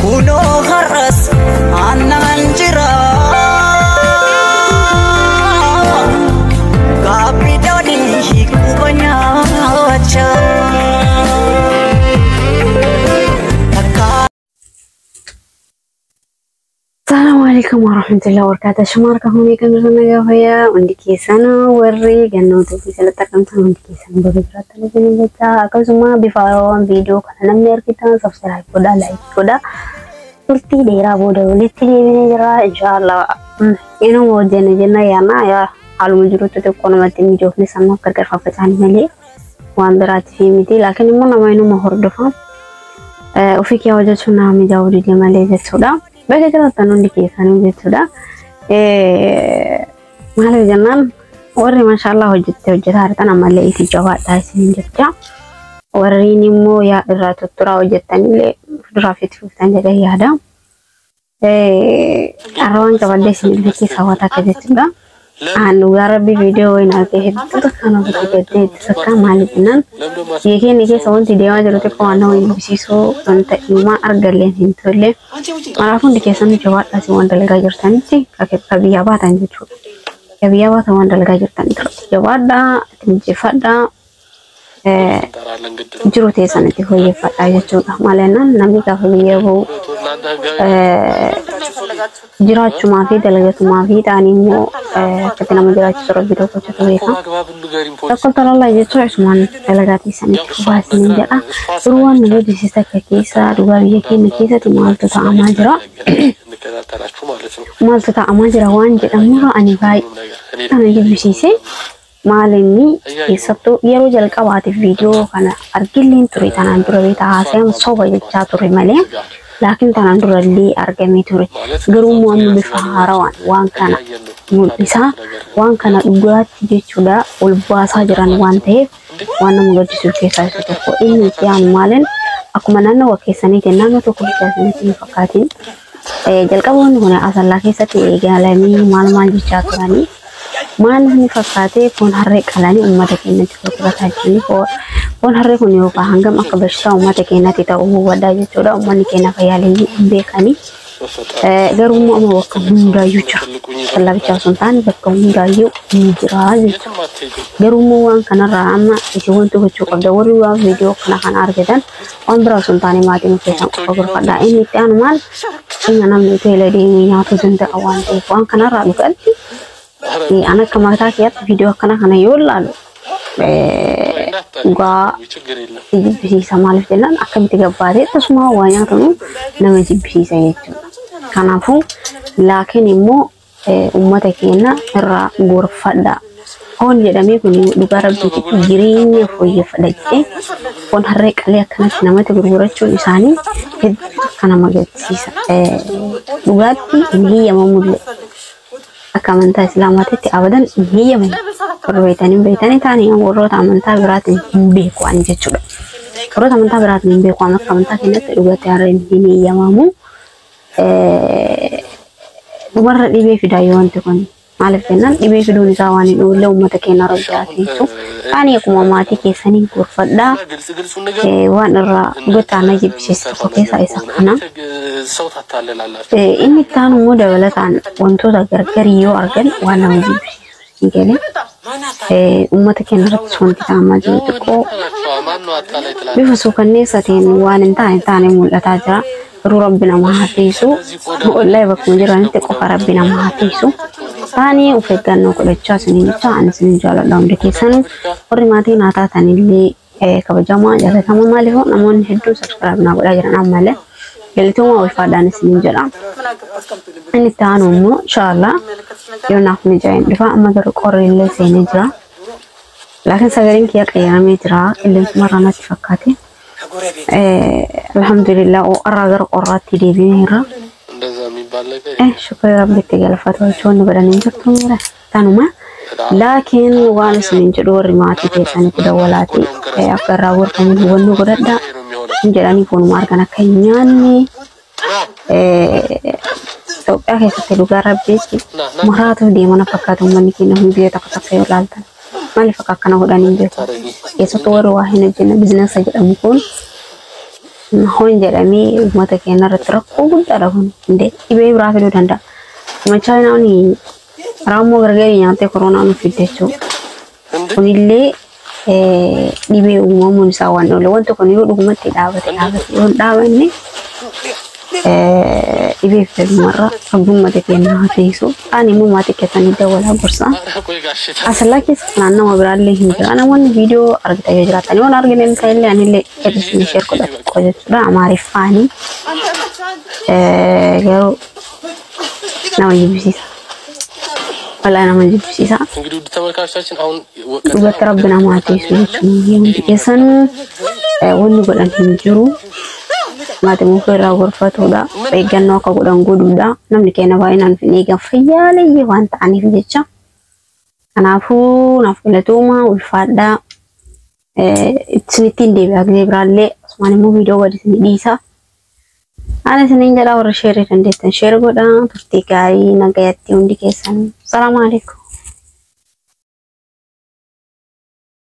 Kuno haras ananjira kapidani hikubanya acha. Assalamualaikum warahmatullahi wabarakatuh. Shamarka huni kan rana gaya undiki sana warri ganno to bisa letakkan sama undiki sana beberapa kali baca aku semua bifaron video karena namner kita subscribe koda like koda seperti daerah bodoh lihat ini jera insyaallah ini mau jenna ya na ya halu mujuru tuh kono mati video ini sama kerja fafacan meli wanderat miti lakin mau nama ini mau hordofa ufik ya wajah tsunami jauh di Malaysia sudah bagaimana tanun di kisan itu sudah malah jangan orang masalah hujat harta nama lagi jawab tasin jatnya orang ini mau ya ratu turau jatan le rafit futan jaga ya ada arwan coba deh sini di kisah wata kerja sudah anu garabi video ini aku itu kan aku kerja itu sekarang malah jangan ini soal tidak aja rute kawan ini bisiso untuk cuma argalen itu le malah pun di kisah ini coba kasih wandal gajur sih kakek kabiaba tanjut kabiaba sama wandal gajur tanjut coba ada tinjifada juru tesan itu hoye fata aja coba malena nabi kabiya bu jirat cuma fi dalaga cuma fi tani mo ketika nama jirat surat video ko coba mereka takut terlalu aja coba cuma dalaga tesan itu bahasa ninja ruan nih di sisa kisah dua bikin kisah cuma itu tak amajra mal tak amajra wan jadi murah ani baik karena jadi bisnis malini isatu yero jal kawati video kana argilin turi tanan turi ta asem soba jecha turi male lakin tanan turi argami turi gerumu am bifaharawan wan kana bisa wan kana ugat jechuda ulbasa jaran wante wana mugadi suke sai suke ko ini tian malen aku manana wa kesani tenana to ko kesani tin fakatin jal kawon hona asal laki sati galami malman jecha turani man ni fakate pon harre kalani ummata kenna tikura tajini pon harre kuni ko hangam akabashta ummata kenna tita wada joda ummani kenna kayali be kani garumu amma wakka hunda yucha Allah bicha sultan bakka hunda yu hijra garumu wan kana rama isi wonto ko chuko da wori wa video kana argedan on bra sultani mati no kesan ko fada ini tan mal ina nam tele di nyato zunda awante wan kana ramu kan anak kemarin kiat video kana yul lalu gua bisa malif jalan akan 3 hari terus mau wayang tuh nama bisa itu karena pun lakin imu umat kena era gurfada on jadi mi kuni dugara biti giringnya foye fada pon harre kali akan nama itu gurguracun isani karena maget sisa dugati ini yang memulai akamanta selamat itu abadan iya men perwaitan tani yang urut amanta berat himbe ko anje coba urut amanta berat himbe ko akamanta kena juga tiarin ini ya mamu umar dibe video untuk kon malif kenan dibe video ni sawani dulu umat kena rajati itu tani aku mati kesani kurfada wanara gotana jibsis ko kesa isakana ini tanu muda belatan untuk agar keriyo argan wana jibsis ingkene umat kena ratsun kita maju itu ko bifasukan satin wanin tani mulata aja rabbina mahatisu wallahi bakmunjiran te ko rabbina mahatisu tani ufeganno ko leccha sinin jala dam de kisan ori mati nata tanilli kabajama jala sama maliho namun hiddu subscribe na goda jaran amale gelito ma wifadan sinin jala ini tanu mo inshallah yona khni jain difa amagar qorille sinin jara lakin sagarin kiya qiyami jara ilin marana tfakkati alhamdulillah aragar qorati di bira شكرا ربك تجعل فتوى شون بدنا نجرتهم ولا تانوما لكن وانس من جدور ما تيجي كدولاتي أفكار راور كم يبغون نقدر نجراني فون ماركنا كينياني تو أخي ستلوغا ربك مراتو دي منا فكاتو منكينا هم بيتا كتفير لالتان ما لفكاكنا هداني بيتا يسوتور واحنا جنا بزنس سجل أمكون هون جرامي وما تكينا رترك وقلت لهم إندي إبي برافلو دندا ما شاينا ني رامو غرغري يانتي كورونا نفيدتشو ونيلي إبي ومامون سوان لو أنتو كنيو دومتي دابني إبي في المرة ربما تكينا هتيسو أنا مو ما تكيتني دولا برصة أصلا كيس أنا ما برالي هنجا أنا وان فيديو أرجع يجراتني وان أرجع نلقي أنا اللي كده نشير كده لا ما عرفاني قالوا ناوي يجيب ولا أنا ما نجيب سيسا وقت ربنا ما تيسو يوم يسن ونقول أنهم جرو ما تموفر غرفته دا بيجان نوكا قدام قدو دا نمني كينا باينان في نيجا فيالي وانت عني في جيتشا أنا نافو لتوما والفادا سنتين دي بأكزي برالي اسماني مو فيديو ودي سني ديسا أنا سنين جدا ورشيري تندي تنشير قدام تفتيكاري نغياتي وندي كيسان السلام عليكم